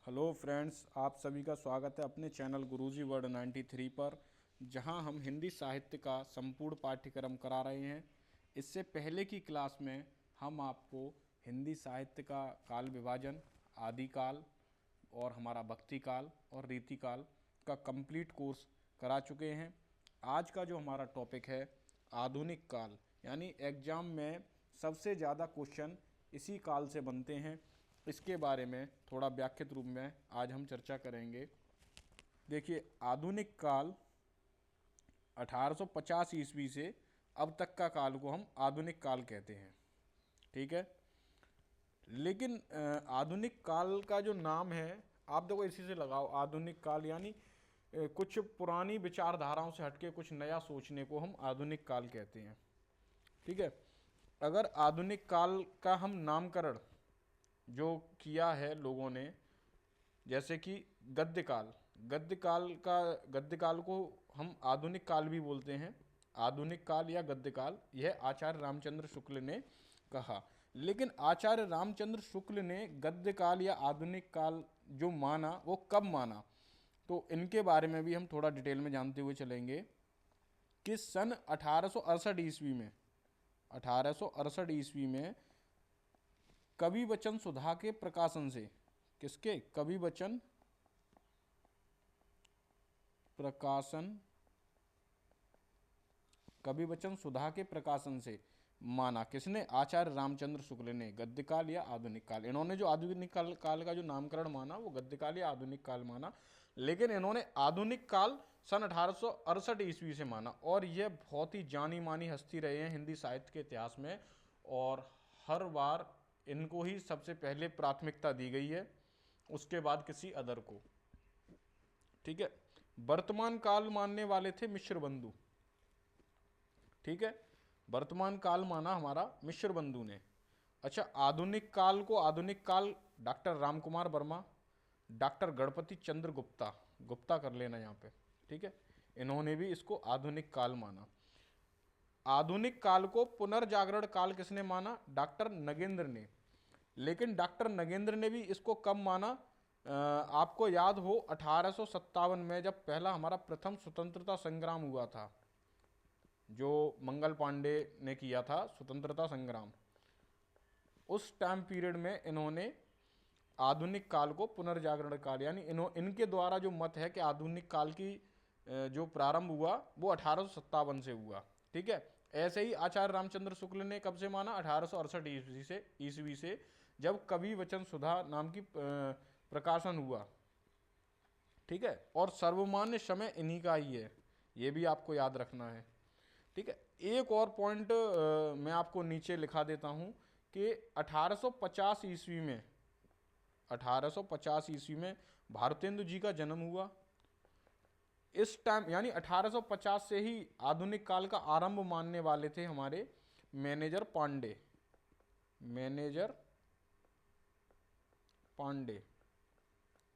Hello friends, आप सभी का स्वागत है अपने चैनल गुरुजी वर्ड 93 पर, जहां हम हिंदी साहित्य का संपूर्ण पाठ्यक्रम करा रहे हैं। इससे पहले की क्लास में हम आपको हिंदी साहित्य का काल विभाजन, आदिकाल और हमारा भक्ति काल और रीतिकाल का कंप्लीट कोर्स करा चुके हैं। आज का जो हमारा टॉपिक है आधुनिक काल, यानी एग्ज़ाम में सबसे ज़्यादा क्वेश्चन इसी काल से बनते हैं। इसके बारे में थोड़ा व्याख्यात रूप में आज हम चर्चा करेंगे। देखिए, आधुनिक काल 1850 ईस्वी से अब तक का काल को हम आधुनिक काल कहते हैं। ठीक है, लेकिन आधुनिक काल का जो नाम है, आप देखो इसी से लगाओ। आधुनिक काल यानी कुछ पुरानी विचारधाराओं से हटके कुछ नया सोचने को हम आधुनिक काल कहते हैं। ठीक है, अगर आधुनिक काल का हम नामकरण जो किया है लोगों ने, जैसे कि गद्य काल को हम आधुनिक काल भी बोलते हैं। आधुनिक काल या गद्य काल, यह आचार्य रामचंद्र शुक्ल ने कहा। लेकिन आचार्य रामचंद्र शुक्ल ने गद्य काल या आधुनिक काल जो माना, वो कब माना, तो इनके बारे में भी हम थोड़ा डिटेल में जानते हुए चलेंगे कि सन 1868 ईस्वी में 1868 ईस्वी में कवि वचन सुधा के प्रकाशन से, किसके? कवि वचन प्रकाशन, कवि वचन सुधा के प्रकाशन से माना। किसने? आचार्य रामचंद्र शुक्ल ने गद्यकाल या आधुनिक काल। इन्होंने जो आधुनिक काल का जो नामकरण माना वो गद्यकाल या आधुनिक काल माना, लेकिन इन्होंने आधुनिक काल सन 1868 ईस्वी से माना। और यह बहुत ही जानी मानी हस्ती रहे हैं हिंदी साहित्य के इतिहास में, और हर बार इनको ही सबसे पहले प्राथमिकता दी गई है, उसके बाद किसी अदर को। ठीक है, वर्तमान काल मानने वाले थे मिश्र बंधु। ठीक है, वर्तमान काल माना हमारा मिश्र बंधु ने। अच्छा, आधुनिक काल को आधुनिक काल डॉक्टर रामकुमार वर्मा, डॉक्टर गणपति चंद्र गुप्ता, गुप्ता कर लेना यहाँ पे। ठीक है, इन्होंने भी इसको आधुनिक काल माना। आधुनिक काल को पुनर्जागरण काल किसने माना? डॉक्टर नगेंद्र ने। लेकिन डॉक्टर नगेंद्र ने भी इसको कब माना? आपको याद हो 1857 में जब पहला हमारा प्रथम स्वतंत्रता संग्राम हुआ था, जो मंगल पांडे ने किया था स्वतंत्रता संग्राम, उस टाइम पीरियड में इन्होंने आधुनिक काल को पुनर्जागरण काल, यानी इनके द्वारा जो मत है कि आधुनिक काल की जो प्रारंभ हुआ वो 1857 से हुआ। ठीक है, ऐसे ही आचार्य रामचंद्र शुक्ल ने कब से माना? 1868 ईस्वी से जब कवि वचन सुधा नाम की प्रकाशन हुआ। ठीक है, और सर्वमान्य समय इन्हीं का ही है, ये भी आपको याद रखना है। ठीक है, एक और पॉइंट मैं आपको नीचे लिखा देता हूं कि 1850 ईस्वी में 1850 ईस्वी में भारतेंदु जी का जन्म हुआ। इस टाइम यानी 1850 से ही आधुनिक काल का आरंभ मानने वाले थे हमारे मैनेजर पांडे। मैनेजर पांडे।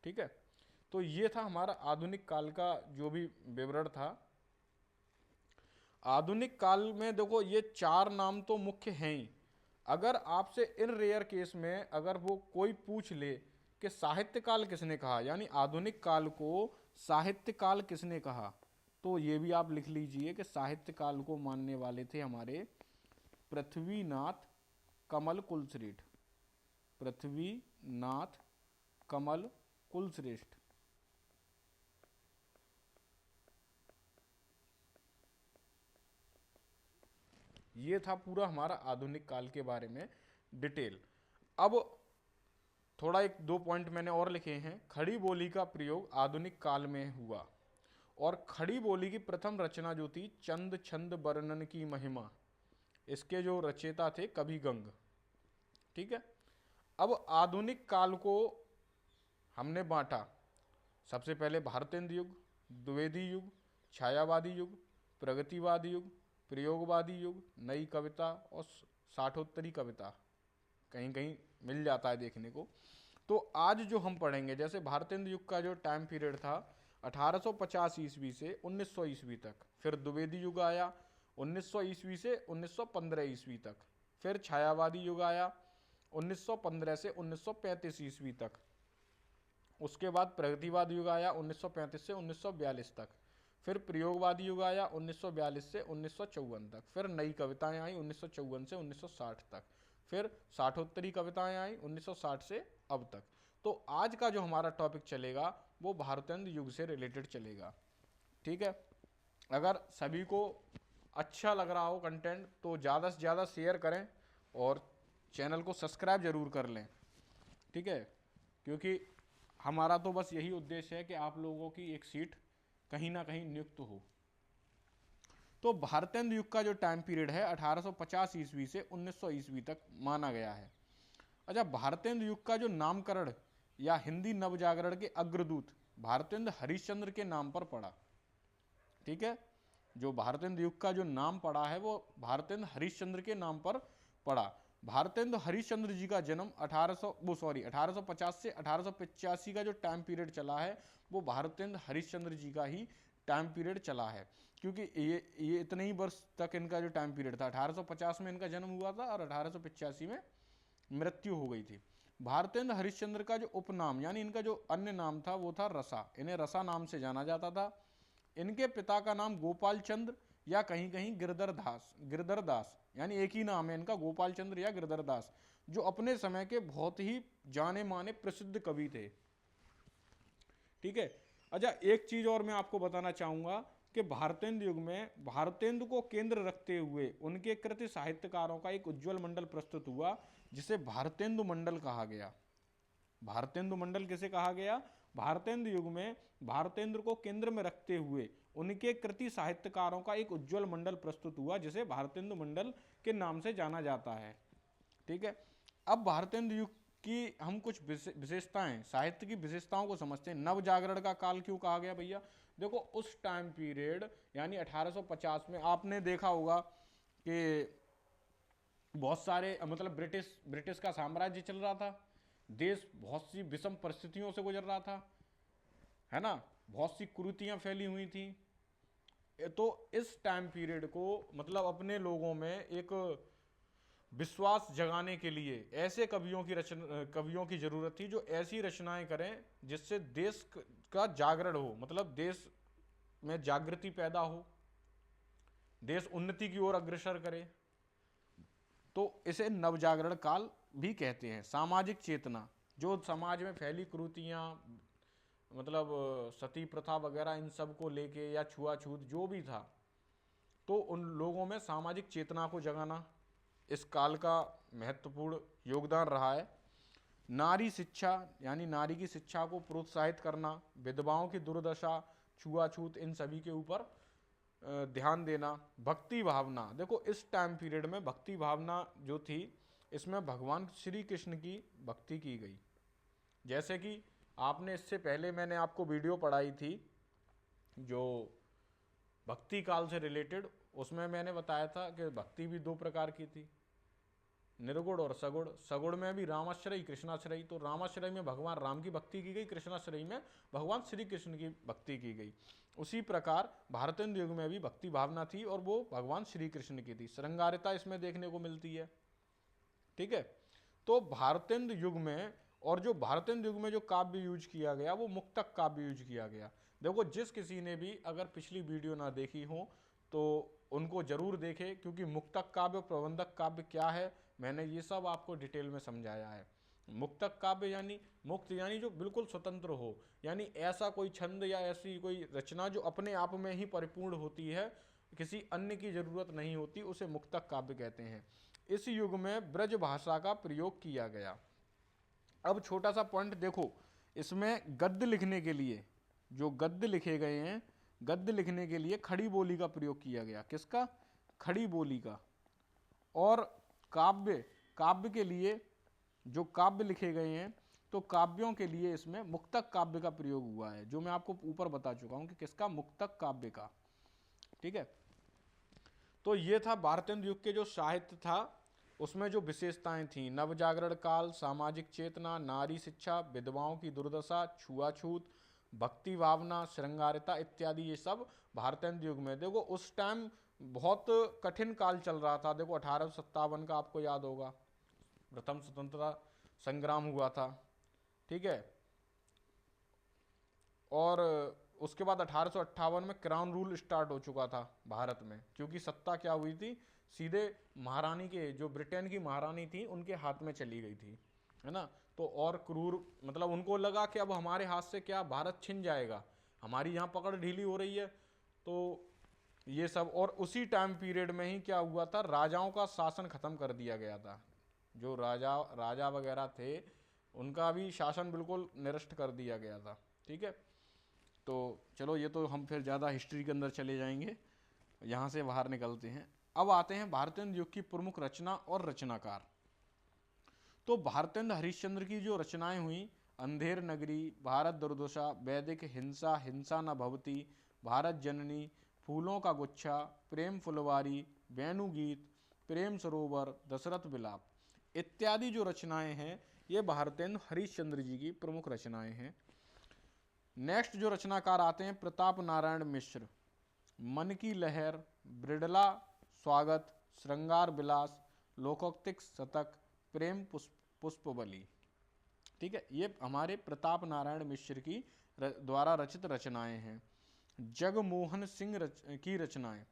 ठीक है, तो ये था हमारा आधुनिक काल का जो भी विवरण था। आधुनिक काल में देखो ये चार नाम तो मुख्य हैं ही। अगर आपसे इन रेयर केस में अगर वो कोई पूछ ले कि साहित्य काल किसने कहा, यानी आधुनिक काल को साहित्य काल किसने कहा, तो ये भी आप लिख लीजिए कि साहित्य काल को मानने वाले थे हमारे पृथ्वीनाथ कमल कुलश्रेष्ठ। पृथ्वीनाथ कमल कुलश्रेष्ठ। ये था पूरा हमारा आधुनिक काल के बारे में डिटेल। अब थोड़ा एक दो पॉइंट मैंने और लिखे हैं। खड़ी बोली का प्रयोग आधुनिक काल में हुआ, और खड़ी बोली की प्रथम रचना जो थी चंद छंद वर्णन की महिमा, इसके जो रचयिता थे कवि गंग। ठीक है, अब आधुनिक काल को हमने बांटा, सबसे पहले भारतेंद्र युग, द्विवेदी युग, छायावादी युग, प्रगतिवादी युग, प्रयोगवादी युग, नई कविता और साठोत्तरी कविता, कहीं कहीं मिल जाता है देखने को। तो आज जो हम पढ़ेंगे, जैसे भारतेंद्र युग का जो टाइम पीरियड था 1850 ईस्वी से 1900 ईस्वी तक, फिर द्विवेदी युग आया 1900 ईस्वी से 1915 ईस्वी तक, फिर छायावादी युग आया 1915 से 1935 ईस्वी तक, उसके बाद प्रगतिवाद युग आया 1935 से 1942 तक। फिर प्रयोगवादी युग आया 1942 से 1954 तक। फिर नई कविताएं आई 1954 से 1960 तक। फिर साठोत्तरी कविताएं आई 1960 से अब तक। तो आज का जो हमारा टॉपिक चलेगा वो भारतेंदु युग से रिलेटेड चलेगा। ठीक है, अगर सभी को अच्छा लग रहा हो कंटेंट तो ज़्यादा से ज़्यादा शेयर करें और चैनल को सब्सक्राइब जरूर कर लें। ठीक है, क्योंकि हमारा तो बस यही उद्देश्य है कि आप लोगों की एक सीट कहीं ना कहीं नियुक्त हो। तो भारतेंदु युग का जो टाइम पीरियड है 1850 ईस्वी से 1900 ईस्वी तक माना गया है। अच्छा, भारतेंदु युग का जो नामकरण या हिंदी नवजागरण के अग्रदूत भारतेंदु हरिश्चंद्र के नाम पर पड़ा। ठीक है, जो भारतेंदु युग का जो नाम पड़ा है वो भारतेंदु हरिश्चंद्र के नाम पर पड़ा। भारतेंदु हरिश्चंद्र जी का जन्म 1850 से 1885 का जो टाइम पीरियड चला है वो भारतेंदु हरिश्चंद्र जी का ही टाइम पीरियड चला है, क्योंकि ये इतने ही वर्ष तक इनका जो टाइम पीरियड था। 1850 में इनका जन्म हुआ था और 1885 में मृत्यु हो गई थी। भारतेंदु हरिश्चंद्र का जो उपनाम यानी इनका जो अन्य नाम था वो था रसा। इन्हें रसा नाम से जाना जाता था। इनके पिता का नाम गोपाल चंद्र या कहीं कहीं गिरधर दास यानी एक ही नाम है इनका, गोपाल चंद्र या गिरधर दास, जो अपने समय के बहुत ही जाने माने प्रसिद्ध कवि थे। ठीक है, अच्छा एक चीज और मैं आपको बताना चाहूंगा कि भारतेंदु युग में भारतेंदु को केंद्र रखते हुए उनके कृति साहित्यकारों का एक उज्जवल मंडल प्रस्तुत हुआ जिसे भारतेंदु मंडल कहा गया। भारतेंदु मंडल किसे कहा गया? भारतेंदु युग में भारतेंद्र को केंद्र में रखते हुए उनके कृति साहित्यकारों का एक उज्जवल मंडल प्रस्तुत हुआ जिसे भारतेंदु मंडल के नाम से जाना जाता है। ठीक है, अब भारतेंदु युग की हम कुछ विशेषताएं, साहित्य की विशेषताओं को समझते हैं। नवजागरण का काल क्यों कहा गया भैया? देखो उस टाइम पीरियड यानी 1850 में आपने देखा होगा कि बहुत सारे मतलब ब्रिटिश का साम्राज्य चल रहा था, देश बहुत सी विषम परिस्थितियों से गुजर रहा था, है ना, बहुत सी कुरीतियां फैली हुई थी। तो इस टाइम पीरियड को मतलब अपने लोगों में एक विश्वास जगाने के लिए ऐसे कवियों की जरूरत थी जो ऐसी रचनाएं करें जिससे देश का जागरण हो, मतलब देश में जागृति पैदा हो, देश उन्नति की ओर अग्रसर करे। तो इसे नवजागरण काल भी कहते हैं। सामाजिक चेतना, जो समाज में फैली कुरीतियां मतलब सती प्रथा वगैरह इन सब को लेके या छुआछूत जो भी था, तो उन लोगों में सामाजिक चेतना को जगाना इस काल का महत्वपूर्ण योगदान रहा है। नारी शिक्षा यानी नारी की शिक्षा को प्रोत्साहित करना, विधवाओं की दुर्दशा, छुआछूत, इन सभी के ऊपर ध्यान देना। भक्ति भावना, देखो इस टाइम पीरियड में भक्ति भावना जो थी इसमें भगवान श्री कृष्ण की भक्ति की गई। जैसे कि आपने इससे पहले मैंने आपको वीडियो पढ़ाई थी जो भक्ति काल से रिलेटेड, उसमें मैंने बताया था कि भक्ति भी दो प्रकार की थी, निर्गुण और सगुण। सगुण में भी रामाश्रय कृष्णाश्रय, तो रामाश्रय में भगवान राम की भक्ति की गई, कृष्णाश्रय में भगवान श्री कृष्ण की भक्ति की गई। उसी प्रकार भारतेंदु युग में भी भक्ति भावना थी और वो भगवान श्री कृष्ण की थी। श्रृंगारिता इसमें देखने को मिलती है। ठीक है, तो भारतेंदु युग में और जो भारतेंदु युग में जो काव्य यूज किया गया वो मुक्तक काव्य यूज किया गया। देखो जिस किसी ने भी अगर पिछली वीडियो ना देखी हो तो उनको जरूर देखे, क्योंकि मुक्तक काव्य और प्रबंधक काव्य क्या है मैंने ये सब आपको डिटेल में समझाया है। मुक्तक काव्य यानी मुक्त यानी जो बिल्कुल स्वतंत्र हो, यानी ऐसा कोई छंद या ऐसी कोई रचना जो अपने आप में ही परिपूर्ण होती है, किसी अन्य की जरूरत नहीं होती, उसे मुक्तक काव्य कहते हैं। इस युग में ब्रज भाषा का प्रयोग किया गया। अब छोटा सा पॉइंट देखो, इसमें गद्य लिखने के लिए जो गद्य लिखे गए हैं, गद्य लिखने के लिए खड़ी बोली का प्रयोग किया गया। किसका? खड़ी बोली का। और काव्य के लिए जो काव्य लिखे गए हैं तो काव्यों के लिए इसमें मुक्तक काव्य का प्रयोग हुआ है, जो मैं आपको ऊपर बता चुका हूं कि किसका? मुक्तक काव्य का। ठीक है, तो ये था भारतेंदु युग के जो साहित्य था उसमें जो विशेषताएं थी। नवजागरण काल, सामाजिक चेतना, नारी शिक्षा, विधवाओं की दुर्दशा, छुआछूत, भक्ति भावना, श्रृंगारिता इत्यादि, ये सब भारतेंदु युग में। देखो उस टाइम बहुत कठिन काल चल रहा था। देखो 1857 का आपको याद होगा, प्रथम स्वतंत्रता संग्राम हुआ था। ठीक है, और उसके बाद 1858 में क्राउन रूल स्टार्ट हो चुका था भारत में, क्योंकि सत्ता क्या हुई थी, सीधे महारानी के, जो ब्रिटेन की महारानी थी उनके हाथ में चली गई थी, है ना। तो और क्रूर, मतलब उनको लगा कि अब हमारे हाथ से क्या भारत छिन जाएगा, हमारी यहाँ पकड़ ढीली हो रही है। तो ये सब, और उसी टाइम पीरियड में ही क्या हुआ था, राजाओं का शासन खत्म कर दिया गया था। जो राजा वगैरह थे उनका भी शासन बिल्कुल निरस्त कर दिया गया था। ठीक है, तो चलो ये तो हम फिर ज़्यादा हिस्ट्री के अंदर चले जाएंगे, यहाँ से बाहर निकलते हैं। अब आते हैं भारतेंद्र युग की प्रमुख रचना और रचनाकार। तो भारतेंद्र हरिश्चंद्र की जो रचनाएं हुई, अंधेर नगरी, भारत दुर्दशा, वैदिक हिंसा, हिंसा न भवती, भारत जननी, फूलों का गुच्छा, प्रेम फुलवारी, वेणुगीत, प्रेम सरोवर, दशरथ विलाप इत्यादि जो रचनाएं हैं, ये भारतेंद्र हरिश्चंद्र जी की प्रमुख रचनाएं हैं। नेक्स्ट जो रचनाकार आते हैं, प्रताप नारायण मिश्र, मन की लहर, ब्रिडला स्वागत, श्रृंगार विलास, लोकोक्तिक शतक, प्रेम पुष्पवली। ठीक है, ये हमारे प्रताप नारायण मिश्र की द्वारा रचित रचनाएं हैं। जगमोहन सिंह की रचनाएं,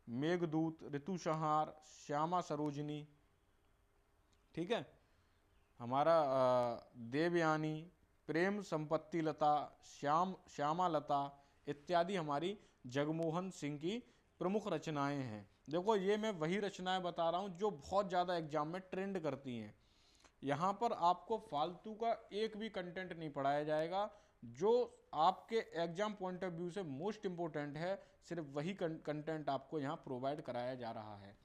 मेघदूत, ऋतुसंहार, श्यामा सरोजिनी, ठीक है, हमारा देवयानी, प्रेम संपत्ति लता, श्यामा लता इत्यादि हमारी जगमोहन सिंह की प्रमुख रचनाएं हैं। देखो ये मैं वही रचनाएं बता रहा हूँ जो बहुत ज़्यादा एग्जाम में ट्रेंड करती हैं। यहाँ पर आपको फालतू का एक भी कंटेंट नहीं पढ़ाया जाएगा, जो आपके एग्जाम पॉइंट ऑफ व्यू से मोस्ट इम्पोर्टेंट है, सिर्फ वही कंटेंट आपको यहाँ प्रोवाइड कराया जा रहा है।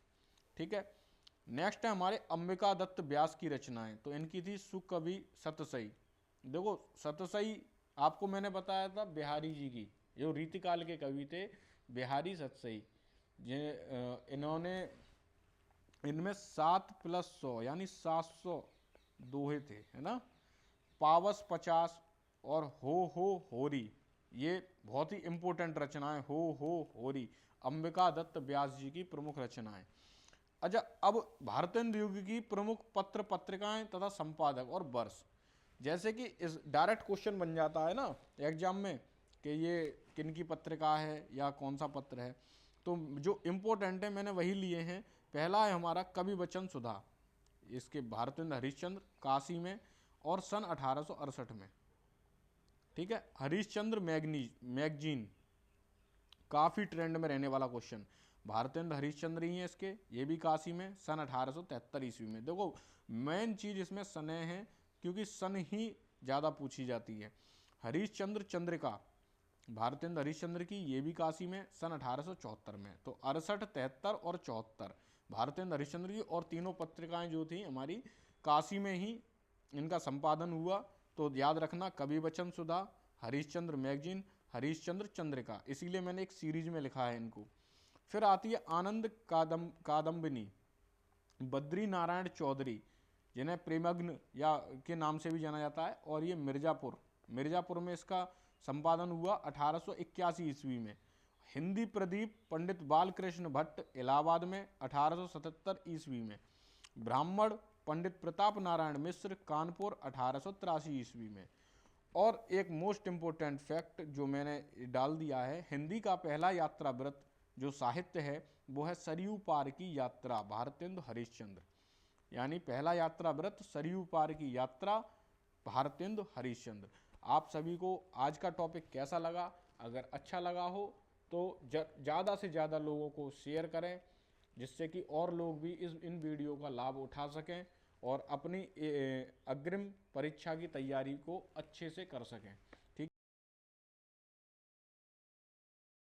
ठीक है, नेक्स्ट है हमारे अंबिका दत्त व्यास की रचनाएं। तो इनकी थी सुकवि सतसई। देखो सतसई आपको मैंने बताया था बिहारी जी की, जो रीतिकाल के कवि थे बिहारी सतसई। ये इन्होंने, इनमें 7+100 यानी 700 दोहे थे, है ना। पावस 50 और हो होरी, ये बहुत ही इंपॉर्टेंट रचनाएं, हो होरी अंबिका दत्त व्यास जी की प्रमुख रचनाएं। अच्छा, अब भारतेंद्र युग की प्रमुख पत्र पत्रिकाएं तथा संपादक और वर्ष। जैसे कि इस डायरेक्ट क्वेश्चन बन जाता है ना एग्जाम में कि ये किन की पत्रिका है या कौन सा पत्र है, तो जो इम्पोर्टेंट है मैंने वही लिए हैं। पहला है हमारा कवि वचन सुधा, इसके भारतेंद्र हरिश्चंद्र, काशी में और सन 1868 में। ठीक है, हरिश्चंद्र मैगजीन, काफ़ी ट्रेंड में रहने वाला क्वेश्चन, भारतेंद्र हरिश्चंद्र ही है इसके, ये भी काशी में सन 1873 ईस्वी में। देखो मेन चीज़ इसमें सन है, क्योंकि सन ही ज़्यादा पूछी जाती है। हरिश्चंद्र चंद्रिका, भारतेंद्र हरिश्चंद्र की, ये भी काशी में सन 1874 में। तो 68, 73 और 74 भारतेंद्र हरिश्चंद्र की, और तीनों पत्रिकाएं जो थी हमारी काशी में ही इनका संपादन हुआ। तो याद रखना, कवि वचन सुधा, हरिश्चंद्र मैगजीन, हरिश्चंद्र चंद्रिका, इसीलिए मैंने एक सीरीज में लिखा है इनको। फिर आती है आनंद कादम्बिनी, बद्री नारायण चौधरी, जिन्हें प्रेमग्न या के नाम से भी जाना जाता है, और ये मिर्जापुर में इसका संपादन हुआ 1881 ईस्वी में। हिंदी प्रदीप, पंडित बालकृष्ण भट्ट, इलाहाबाद में 1877 ईस्वी में। ब्राह्मण, पंडित प्रताप नारायण मिश्र, कानपुर 1883 ईस्वी में। और एक मोस्ट इम्पोर्टेंट फैक्ट जो मैंने डाल दिया है, हिंदी का पहला यात्रा व्रत जो साहित्य है वो है सरयू पार की यात्रा, भारतेंद्र हरिश्चंद्र। यानी पहला यात्रा व्रत सरयू पार की यात्रा, भारतेंद्र हरिश्चंद्र। आप सभी को आज का टॉपिक कैसा लगा? अगर अच्छा लगा हो तो ज़्यादा से ज़्यादा लोगों को शेयर करें, जिससे कि और लोग भी इन वीडियो का लाभ उठा सकें और अपनी अग्रिम परीक्षा की तैयारी को अच्छे से कर सकें।